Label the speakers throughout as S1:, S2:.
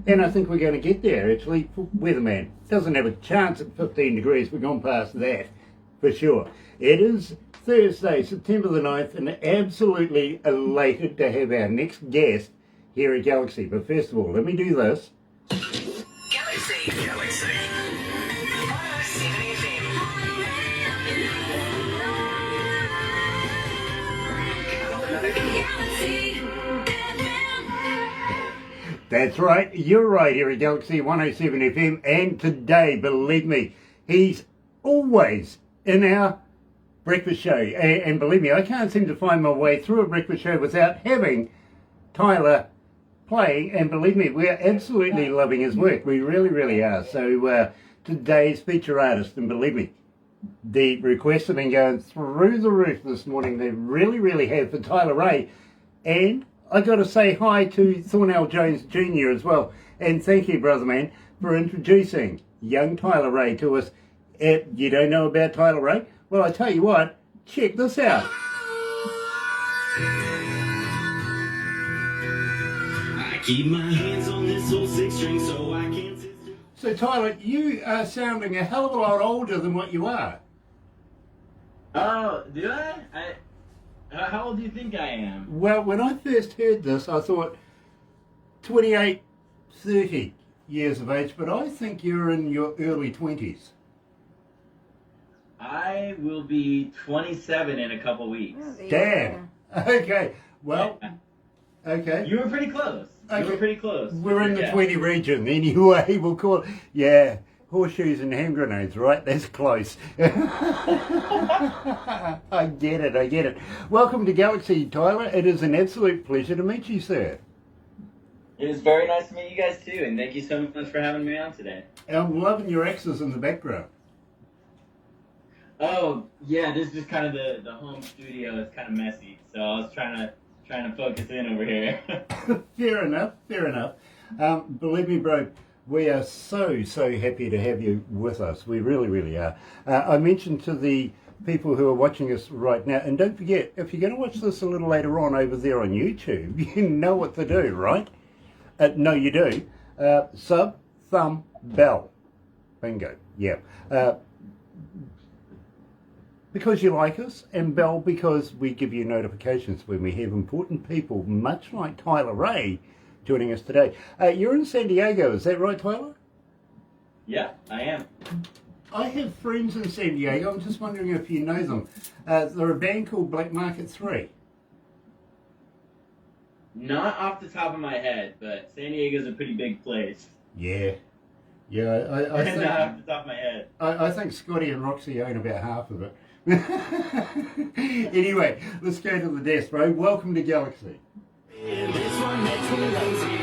S1: And I think we're going to get there, actually. Weatherman doesn't have a chance at 15 degrees. We've gone past that, for sure. It is Thursday, September the 9th, and absolutely elated to have our next guest here at Galaxy. But first of all, let me do this.
S2: Galaxy 107fm.
S1: That's right, you're right here at Galaxy 107 FM, and today, believe me, he's always in our breakfast show. And believe me, I can't seem to find my way through a breakfast show without having Tyler playing, and believe me, we're absolutely loving his work. We really, really are. So today's feature artist, and believe me, the requests have been going through the roof this morning. They really, really have for Tyler Ray. And I got to say hi to Thornell Jones Jr. as well. And thank you, brother man, for introducing young Tyler Ray to us. You don't know about Tyler Ray? Well, I tell you what, check this out.
S3: I keep my hands on this old six string so I can't sit still.
S1: So Tyler, you are sounding a hell of a lot older than what you are.
S3: Oh, do I? How old do you think I am?
S1: Well, when I first heard this, I thought 28, 30 years of age, but I think you're in your early 20s.
S3: I will be 27 in a couple weeks.
S1: Damn. Okay. Well, okay.
S3: You were pretty close.
S1: Okay.
S3: You were pretty close.
S1: We're in the 20 region anyway. We'll call it, yeah, horseshoes and hand grenades, right? That's close. I get it. Welcome to Galaxy, Tyler. It is an absolute pleasure to meet you, sir.
S3: It was very nice to meet you guys too, and thank you so much for having me on today.
S1: I'm loving your X's in the background.
S3: Oh, yeah, this is just kind of the home studio. It's kind of messy, so I was trying to focus in over here.
S1: Fair enough. Believe me, bro, we are so happy to have you with us. We really, really are. I mentioned to the people who are watching us right now, and don't forget, if you're going to watch this a little later on over there on YouTube, you know what to do, right? No, you do. Sub, thumb, bell. Bingo. Yeah. Because you like us, and bell because we give you notifications when we have important people, much like Tyler Ray, joining us today. You're in San Diego, is that right, Tyler?
S3: Yeah, I am.
S1: I have friends in San Diego. I'm just wondering if you know them. They're a band called Black Market 3.
S3: Not off the top of my head, but San Diego's a pretty big place.
S1: Yeah. I think,
S3: Not off the top of my head.
S1: I think Scotty and Roxy own about half of it. Anyway, let's go to the desk, bro. Welcome to Galaxy.
S3: This one makes me lazy.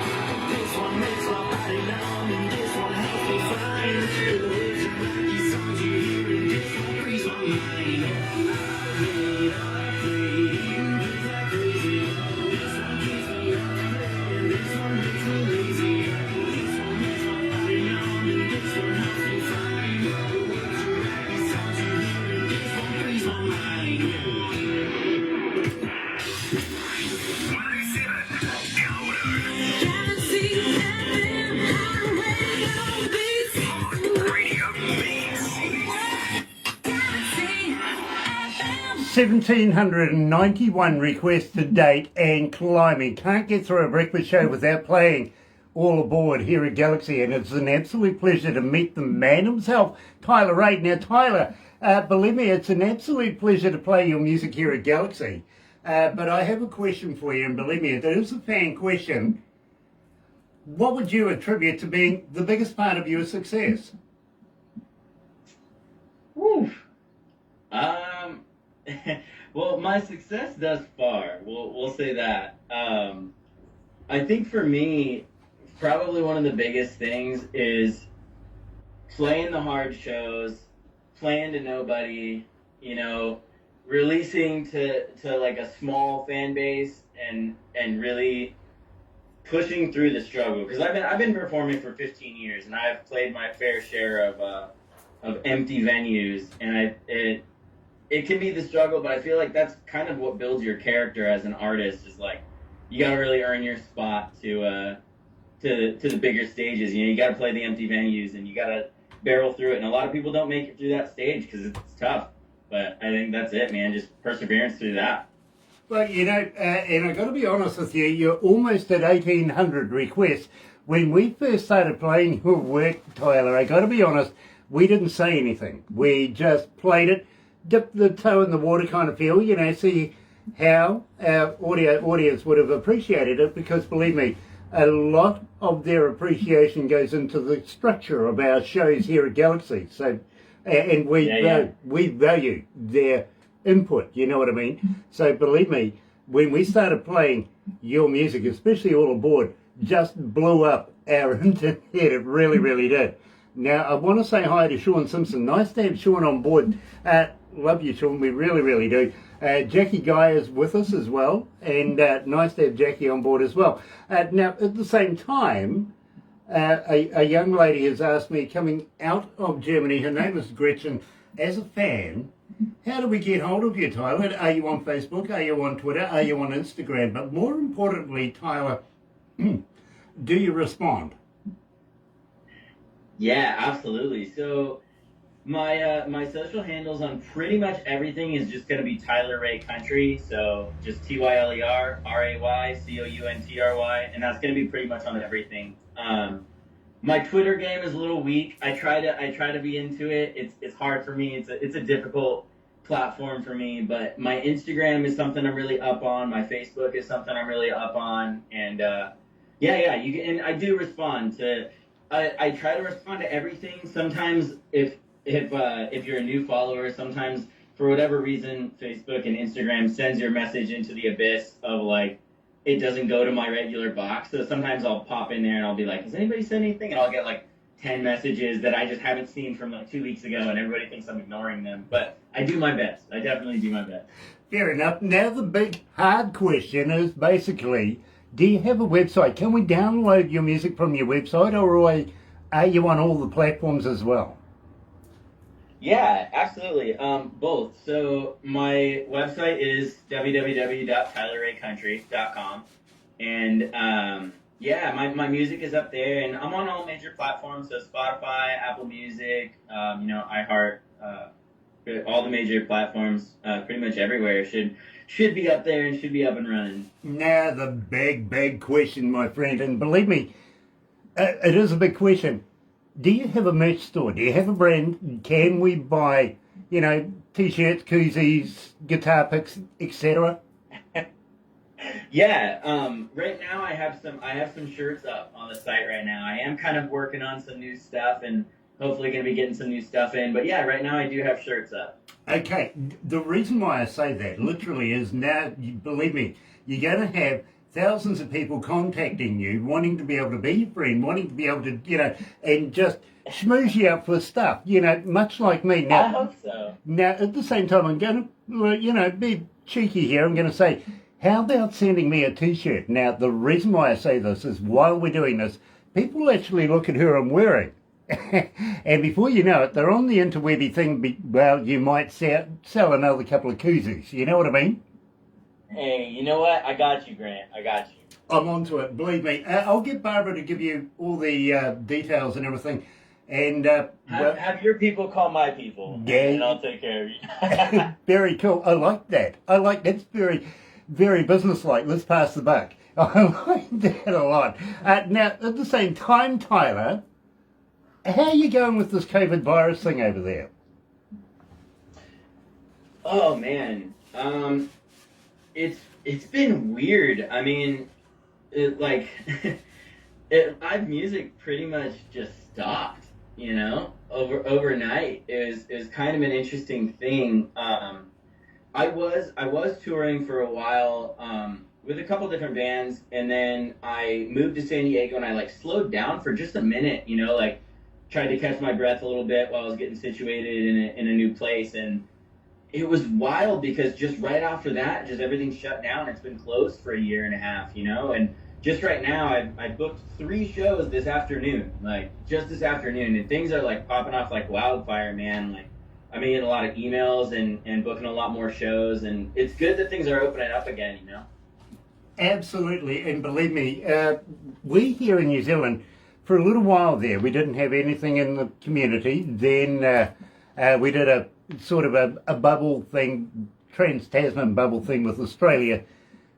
S3: This one makes my body numb, and this one helps me find the words and wacky songs you hear, and this one frees my mind. I play moves like crazy. This one keeps me up, and this one makes me lazy. This one makes my body numb, and this one helps me find the words and wacky songs you hear, and this one frees my mind.
S2: Galaxy
S1: 1,791 requests to date and climbing. Can't get through a breakfast show without playing All Aboard here at Galaxy, and it's an absolute pleasure to meet the man himself, Tyler Ray. Now, Tyler, believe me, it's an absolute pleasure to play your music here at Galaxy. But I have a question for you, and believe me, it is a fan question. What would you attribute to being the biggest part of your success?
S3: Woo. Well, my success thus far, we'll say that. I think for me, probably one of the biggest things is playing the hard shows, playing to nobody, releasing to like a small fan base and really pushing through the struggle. Because I've been performing for 15 years and I've played my fair share of empty venues, and it can be the struggle, but I feel like that's kind of what builds your character as an artist. Is like you gotta really earn your spot to
S4: to the bigger stages. You know, you got to play the empty venues and you got to barrel through it. And a lot of people don't make it through that stage because it's tough. But I think that's it, man. Just perseverance through that.
S1: Well, you know, and I got to be honest with you, you're almost at 1,800 requests. When we first started playing your work, Tyler, I got to be honest, we didn't say anything. We just played it, dipped the toe in the water kind of feel, you know, see how our audience would have appreciated it, because believe me, a lot of their appreciation goes into the structure of our shows here at Galaxy. So, and we value their input, you know what I mean? So believe me, when we started playing your music, especially All Aboard, just blew up our internet. It really, really did. Now, I want to say hi to Sean Simpson. Nice to have Sean on board. Love you, Sean. We really, really do. Jackie Guy is with us as well, and nice to have Jackie on board as well. Now, at the same time, a young lady has asked me, coming out of Germany, her name is Gretchen, as a fan, how do we get hold of you, Tyler? Are you on Facebook? Are you on Twitter? Are you on Instagram? But more importantly, Tyler, do you respond?
S4: Yeah, absolutely. So my social handles on pretty much everything is just going to be Tyler Ray Country. So just TYLERRAYCOUNTRY, and that's going to be pretty much on everything. My Twitter game is a little weak. I try to be into it. It's hard for me. It's a difficult platform for me. But my Instagram is something I'm really up on. My Facebook is something I'm really up on. And you can, and I do respond to. I try to respond to everything. Sometimes if you're a new follower, sometimes for whatever reason, Facebook and Instagram sends your message into the abyss of like, it doesn't go to my regular box. So sometimes I'll pop in there and I'll be like, has anybody sent anything? And I'll get like 10 messages that I just haven't seen from like 2 weeks ago, and everybody thinks I'm ignoring them. But I do my best. I definitely do my best.
S1: Fair enough. Now the big hard question is basically, do you have a website? Can we download your music from your website, or are you on all the platforms as well?
S4: Yeah, absolutely. Both. So my website is www.tylerraycountry.com, and my music is up there, and I'm on all major platforms, so Spotify, Apple Music, iHeart, all the major platforms, pretty much everywhere should be up there and should be up and running.
S1: Now the big question, my friend, and believe me, it is a big question. Do you have a merch store? Do you have a brand? Can we buy, t-shirts, koozies, guitar picks, etc.?
S4: Yeah. Right now I have some shirts up on the site right now. I am kind of working on some new stuff and hopefully going to be getting some new stuff in. But yeah, right now I do have shirts up.
S1: Okay. The reason why I say that literally is now, believe me, you're going to have thousands of people contacting you, wanting to be able to be your friend, wanting to be able to, and just schmooze you up for stuff, much like me. Now,
S4: I hope so.
S1: Now, at the same time, I'm going to, be cheeky here. I'm going to say, how about sending me a t-shirt? Now, the reason why I say this is while we're doing this, people actually look at who I'm wearing. And before you know it, they're on the interwebby thing. Well, you might sell another couple of koozies. You know what I mean?
S4: Hey, you know what? I got you, Grant. I got you.
S1: I'm onto it. Believe me. I'll get Barbara to give you all the details and everything. And
S4: have your people call my people.
S1: Yeah.
S4: And I'll take care of you.
S1: Very cool. I like that. That's very, very businesslike. Let's pass the buck. I like that a lot. Now, at the same time, Tyler, how are you going with this COVID virus thing over there?
S4: Oh man, it's been weird. I mean, live music pretty much just stopped. Overnight is kind of an interesting thing. I was touring for a while with a couple different bands, and then I moved to San Diego, and I slowed down for just a minute. Tried to catch my breath a little bit while I was getting situated in a new place, and it was wild because just right after that, just everything shut down. It's been closed for a year and a half, and just right now, I booked 3 shows this afternoon, just this afternoon, and things are popping off like wildfire, man. I'm getting a lot of emails and booking a lot more shows, and it's good that things are opening up again,
S1: Absolutely, and believe me, we here in New Zealand, for a little while there, we didn't have anything in the community. Then we did a sort of a bubble thing, trans-Tasman bubble thing with Australia,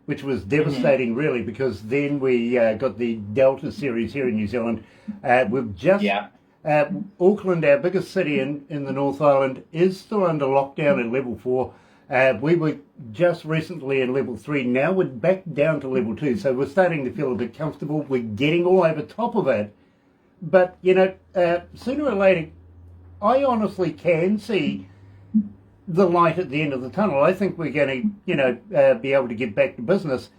S1: which was devastating, really, because then we got the Delta series here in New Zealand. We've just Auckland, our biggest city in the North Island, is still under lockdown at level 4. We were just recently in level 3. Now we're back down to level 2, so we're starting to feel a bit comfortable. We're getting all over top of it. But, you know, sooner or later, I honestly can see the light at the end of the tunnel. I think we're going to, you know, be able to get back to business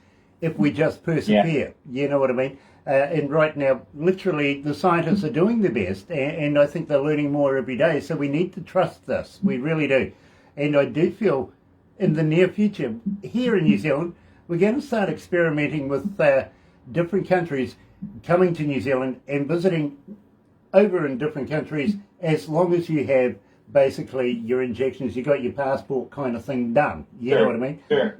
S1: if we just persevere. Yeah. You know what I mean? And right now, literally, the scientists are doing their best, and I think they're learning more every day. So we need to trust this. We really do. And I do feel in the near future, here in New Zealand, we're going to start experimenting with different countries coming to New Zealand and visiting over in different countries as long as you have basically your injections, you got your passport kind of thing done. You know what I mean?
S4: Sure.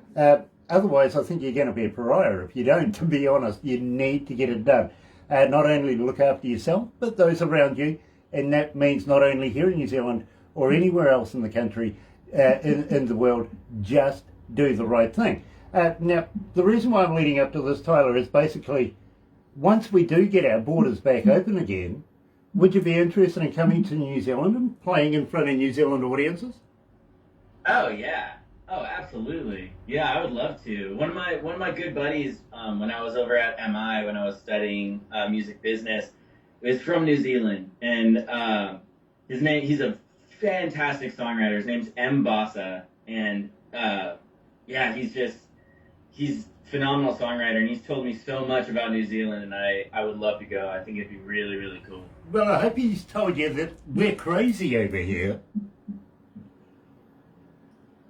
S1: Otherwise, I think you're going to be a pariah if you don't, to be honest. You need to get it done. Not only to look after yourself, but those around you. And that means not only here in New Zealand or anywhere else in the country, in the world, just do the right thing. Now, the reason why I'm leading up to this, Tyler, is basically once we do get our borders back open again, would you be interested in coming to New Zealand and playing in front of New Zealand audiences?
S4: Oh yeah. Oh, absolutely. Yeah, I would love to. One of my good buddies, when I was over at MI, when I was studying music business, is from New Zealand, and he's a fantastic songwriter. His name's M. Bossa, and yeah, he's phenomenal songwriter, and he's told me so much about New Zealand, and I would love to go. I think it'd be really, really cool.
S1: Well, I hope he's told you that we're crazy over here.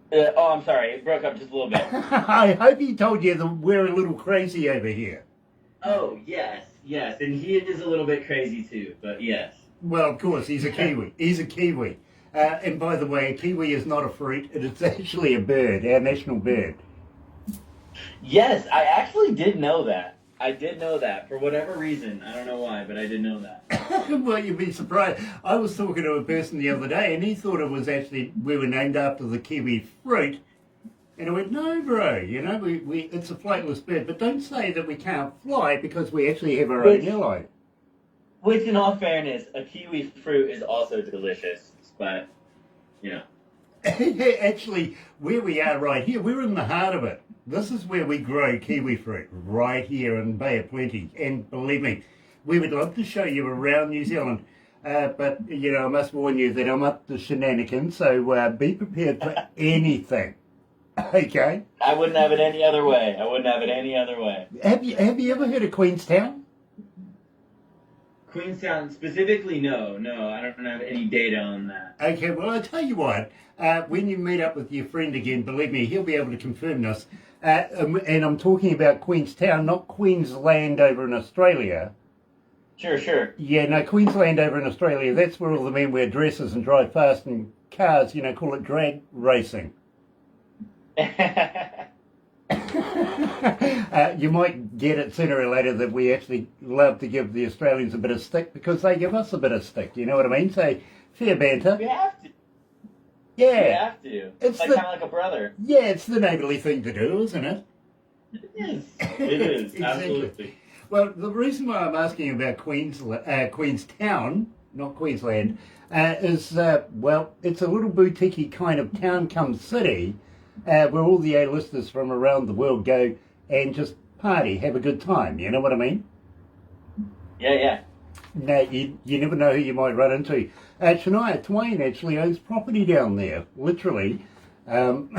S4: Oh, I'm sorry, it broke up just a little bit.
S1: I hope he told you that we're a little crazy over here.
S4: Oh, yes, and he is a little bit crazy too, but yes.
S1: Well, of course, he's a Kiwi. He's a Kiwi. And by the way, a Kiwi is not a fruit, it's actually a bird, our national bird.
S4: Yes, I actually did know that. I did know that. For whatever reason. I don't know why, but I did know that.
S1: Well, you'd be surprised. I was talking to a person the other day, and he thought it was actually, we were named after the kiwi fruit. And I went, no, bro, you know, it's a flightless bird. But don't say that we can't fly, because we actually have our own airline.
S4: Which, in all fairness, a kiwi fruit is also delicious. But, you know.
S1: Actually, where we are right here, we're in the heart of it. This is where we grow kiwi fruit, right here in Bay of Plenty. And believe me, we would love to show you around New Zealand. But, you know, I must warn you that I'm up to shenanigans, so be prepared for anything. Okay?
S4: I wouldn't have it any other way.
S1: Have you ever heard of Queenstown?
S4: Queenstown, specifically, no, I don't have any data on that.
S1: Okay, well, I'll tell you what, when you meet up with your friend again, believe me, he'll be able to confirm this. And I'm talking about Queenstown, not Queensland over in Australia.
S4: Sure.
S1: Yeah, no, Queensland over in Australia, that's where all the men wear dresses and drive fast in cars, you know, call it drag racing. You might get it sooner or later that we actually love to give the Australians a bit of stick because they give us a bit of stick, you know what I mean? So, fair banter.
S4: We have to.
S1: Yeah.
S4: We have to. It's kind of like a brother.
S1: Yeah, it's the neighbourly thing to do, isn't it?
S4: It is. It is,
S1: Exactly.
S4: Absolutely.
S1: Well, the reason why I'm asking about Queenstown, not Queensland, is, well, it's a little boutique kind of town come city where all the A-listers from around the world go and just party, have a good time, you know what I mean?
S4: Yeah.
S1: Now, you never know who you might run into. Shania Twain actually owns property down there, literally. Kevin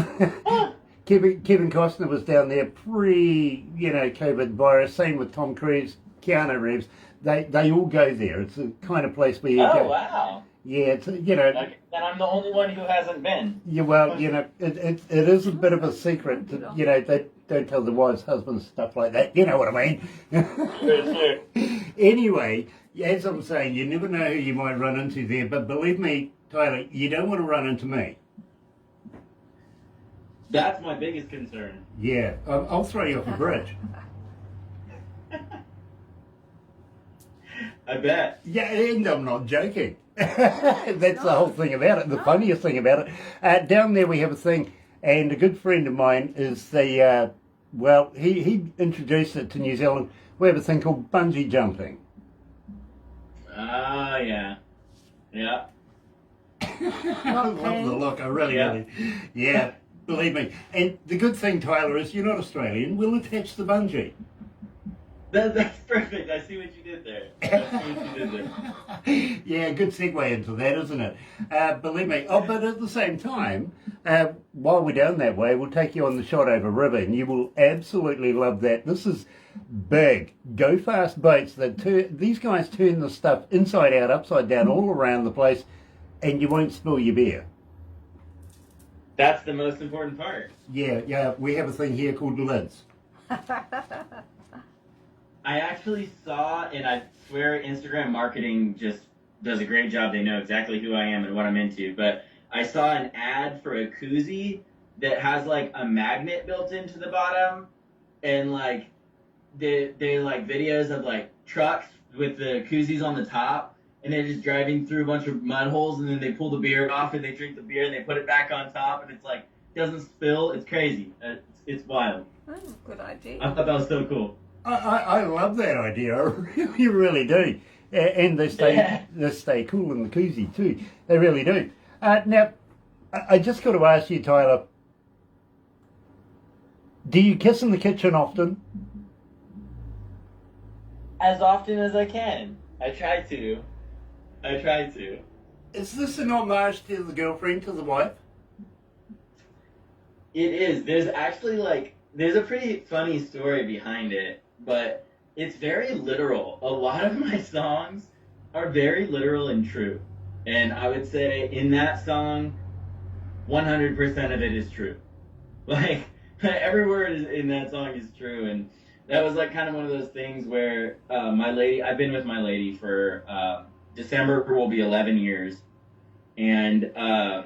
S1: Costner was down there pre-COVID virus. Same with Tom Cruise, Keanu Reeves. They all go there. It's the kind of place where you go.
S4: Oh, wow.
S1: Yeah, it's, you know.
S4: Okay, then I'm the only one who hasn't been.
S1: Yeah, well, you know, it is a bit of a secret. To, you know, they don't tell the wives, husbands, stuff like that. You know what I mean?
S4: Sure.
S1: Anyway, as I'm saying, you never know who you might run into there. But believe me, Tyler, you don't want to run into me.
S4: That's my biggest concern.
S1: Yeah, I'll throw you off a bridge.
S4: I bet.
S1: Yeah, and I'm not joking. That's the whole thing about it. The funniest thing about it. Down there we have a thing, and a good friend of mine is the, well, he introduced it to New Zealand. We have a thing called bungee jumping.
S4: Ah, yeah. Yeah.
S1: I love the look, I really,
S4: Yeah.
S1: really. Yeah, believe me. And the good thing, Tyler, is you're not Australian. We'll attach the bungee.
S4: That's perfect. I see what you did there. I see what you did there.
S1: Yeah, good segue into that, isn't it? Believe me. Oh, but at the same time, while we're down that way, we'll take you on the shot over river, and you will absolutely love that. This is big, go fast boats that these guys turn the stuff inside out, upside down, all around the place, and you won't spill your beer.
S4: That's the most important part.
S1: Yeah, we have a thing here called lids.
S4: I actually saw, and I swear Instagram marketing just does a great job. They know exactly who I am and what I'm into. But I saw an ad for a koozie that has like a magnet built into the bottom, and like they like videos of like trucks with the koozies on the top, and they're just driving through a bunch of mud holes, and then they pull the beer off and they drink the beer and they put it back on top, and it's like doesn't spill. It's crazy. It's wild.
S5: Oh, good idea.
S4: I thought that was so cool.
S1: I love that idea. I really, really do. And they stay cool in the koozie too. They really do. Now, I just got to ask you, Tyler, do you kiss in the kitchen often?
S4: As often as I can. I try to.
S1: Is this an homage to the girlfriend, to the wife?
S4: It is. There's actually there's a pretty funny story behind it, but it's very literal. A lot of my songs are very literal and true. And I would say in that song, 100% of it is true. Like, every word in that song is true. And that was like kind of one of those things where I've been with my lady for December will be 11 years. And I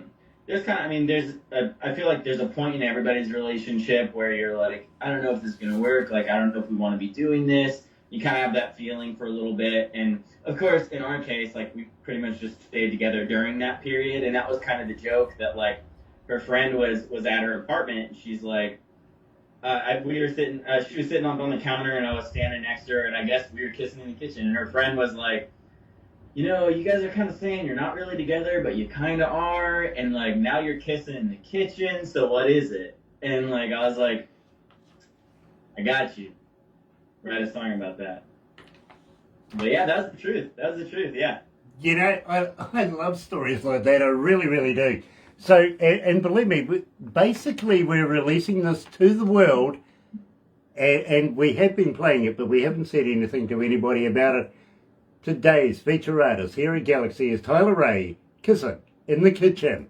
S4: feel like there's a point in everybody's relationship where you're like, I don't know if this is going to work. Like, I don't know if we want to be doing this. You kind of have that feeling for a little bit. And of course, in our case, like, we pretty much just stayed together during that period. And that was kind of the joke that, like, her friend was at her apartment. And she's like, she was sitting up on the counter and I was standing next to her. And I guess we were kissing in the kitchen. And her friend was like, you know, you guys are kind of saying you're not really together, but you kind of are, and, like, now you're kissing in the kitchen, so what is it? And, like, I was like, I got you. Write a song about that. But, yeah, that was the truth, yeah.
S1: You know, I love stories like that, I really, really do. So, and believe me, basically we're releasing this to the world, and we have been playing it, but we haven't said anything to anybody about it. Today's feature artist here at Galaxy is Tyler Ray, kissing in the kitchen.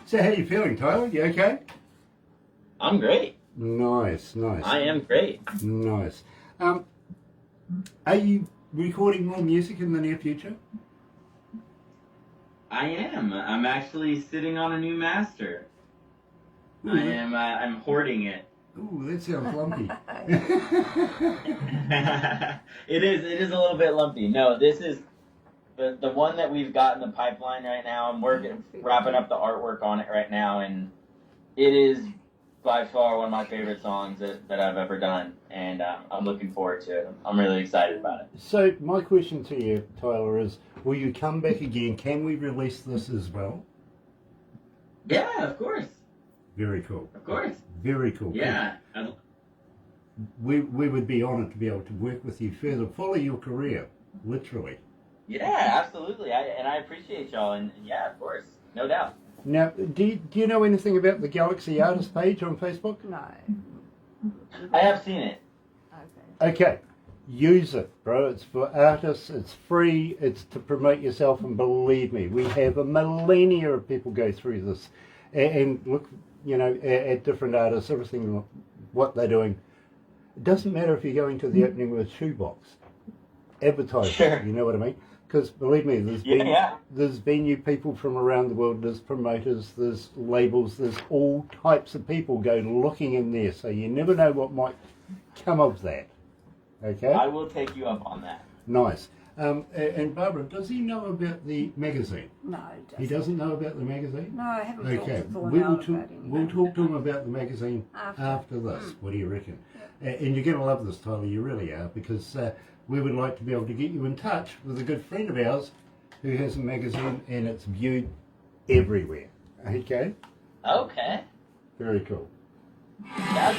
S1: So how you feeling, Tyler? You okay?
S4: I'm great.
S1: Nice.
S4: I am great.
S1: Nice. Are you recording more music in the near future?
S4: I am. I'm actually sitting on a new master.
S1: Ooh,
S4: I'm hoarding it.
S1: Ooh, that sounds lumpy.
S4: It is a little bit lumpy. No, this is the one that we've got in the pipeline right now. I'm wrapping up the artwork on it right now, and it is by far one of my favorite songs that I've ever done, and I'm looking forward to it. I'm really excited about it.
S1: So my question to you, Tyler, is will you come back again? Can we release this as well?
S4: Yeah, of course.
S1: Very cool.
S4: Of course.
S1: Very cool.
S4: Yeah.
S1: We would be honoured to be able to work with you further, follow your career, literally.
S4: Yeah, absolutely. I appreciate y'all, and yeah, of course, no doubt.
S1: Now, do you know anything about the Galaxy Artist page on Facebook?
S5: No.
S4: I have seen it.
S1: Okay, use it, bro. It's for artists. It's free. It's to promote yourself, and believe me, we have a millennia of people go through this and look, you know, at different artists, everything, what they're doing. It doesn't matter if you're going to the opening of a shoebox. advertisers.
S4: Sure.
S1: You know what I mean? Because believe me,
S4: Yeah.
S1: there's venue people from around the world, there's promoters, there's labels, there's all types of people go looking in there. So you never know what might come of that. Okay?
S4: I will take you up on that.
S1: Nice. And Barbara, does he know about the magazine?
S5: No,
S1: He doesn't know about the magazine?
S5: No, I haven't talked
S1: Okay,
S5: to Thornell
S1: we'll
S5: about
S1: talk,
S5: him.
S1: we'll talk to him about the magazine
S5: After.
S1: after this. What do you reckon? And you're going to love this, Tyler, you really are, because we would like to be able to get you in touch with a good friend of ours who has a magazine and it's viewed everywhere. Okay?
S4: Okay.
S1: Very cool.
S3: I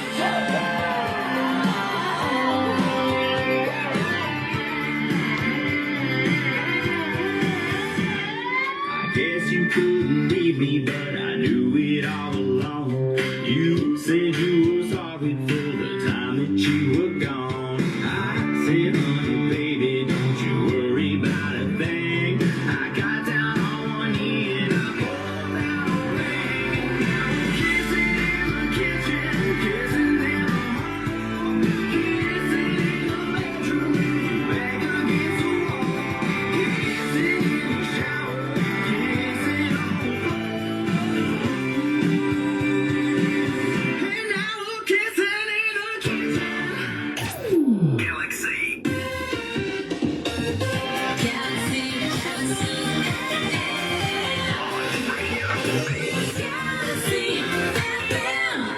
S3: guess you couldn't leave me, but I knew it all along. You said you were sorry for the time that you were gone. I said, honey, baby, don't you worry about a thing. I got down on one knee and I pulled out a ring. Now we're kissing in the kitchen, kissing in the hall, kissing in the bedroom, back against the wall, kissing in the shower, kissing on the floor. And now we're kissing in the kitchen. Galaxy.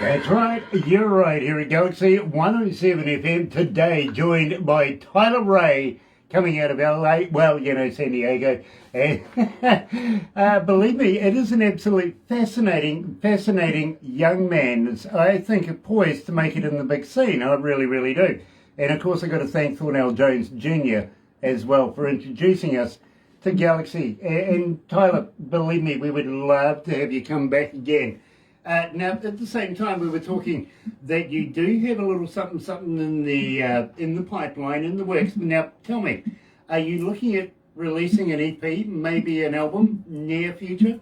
S1: That's right, you're right, here at Galaxy 107 FM, today joined by Tyler Ray, coming out of LA, well, you know, San Diego, and believe me, it is an absolutely fascinating young man. I think poised to make it in the big scene, I really, really do. And of course I've got to thank Thornell Jones Jr. as well for introducing us to Galaxy. And Tyler, believe me, we would love to have you come back again. Now, at the same time, we were talking that you do have a little something in the pipeline, in the works. Now, tell me, are you looking at releasing an EP, maybe an album, near future?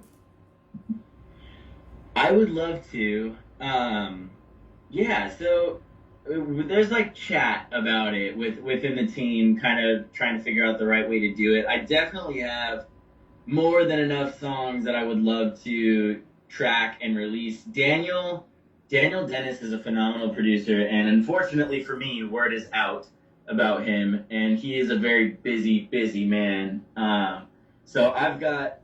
S4: I would love to. Yeah, so there's like chat about it within the team, kind of trying to figure out the right way to do it. I definitely have more than enough songs that I would love to track and release. Daniel Dennis is a phenomenal producer, and unfortunately for me, word is out about him, and he is a very busy man. So I've got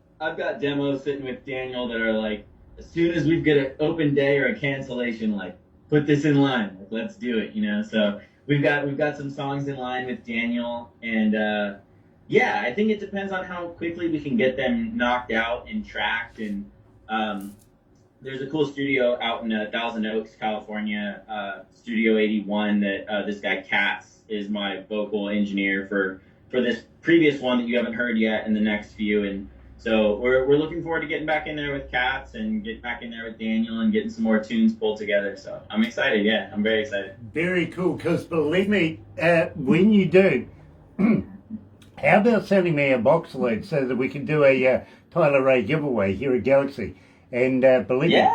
S4: demos sitting with Daniel that are like, as soon as we get an open day or a cancellation, like, put this in line, like, let's do it, you know. So we've got some songs in line with Daniel, and yeah, I think it depends on how quickly we can get them knocked out and tracked. And there's a cool studio out in Thousand Oaks, California, Studio 81, that this guy Katz is my vocal engineer for this previous one that you haven't heard yet, and the next few. And so we're looking forward to getting back in there with Katz and getting back in there with Daniel and getting some more tunes pulled together. So I'm excited. Yeah, I'm very excited.
S1: Very cool, because believe me, when you do, how about sending me a box load so that we can do a Tyler Ray giveaway here at Galaxy? And believe me,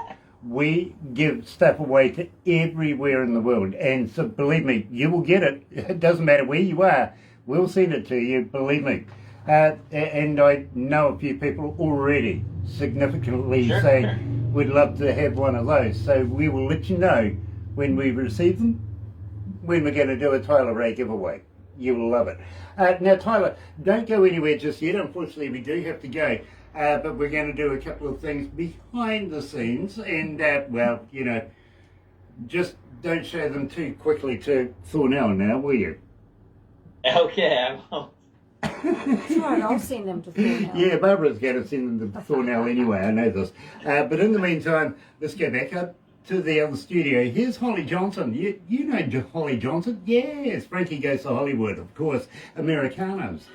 S1: we give stuff away to everywhere in the world. And so believe me, you will get it. It doesn't matter where you are. We'll send it to you, believe me. And I know a few people already significantly saying we'd love to have one of those. So we will let you know when we receive them, when we're going to do a Tyler Ray giveaway. You will love it. Now, Tyler, don't go anywhere just yet. Unfortunately, we do have to go. But we're going to do a couple of things behind the scenes. And, well, you know, just don't show them too quickly to Thornell now, will you?
S4: Okay, I won't.
S5: That's right, I'll send them to Thornell.
S1: Yeah, Barbara's going to send them to Thornell anyway, I know this. But in the meantime, let's go back up to the other studio. Here's Holly Johnson. You know Holly Johnson? Yes, Frankie Goes to Hollywood, of course, Americanos.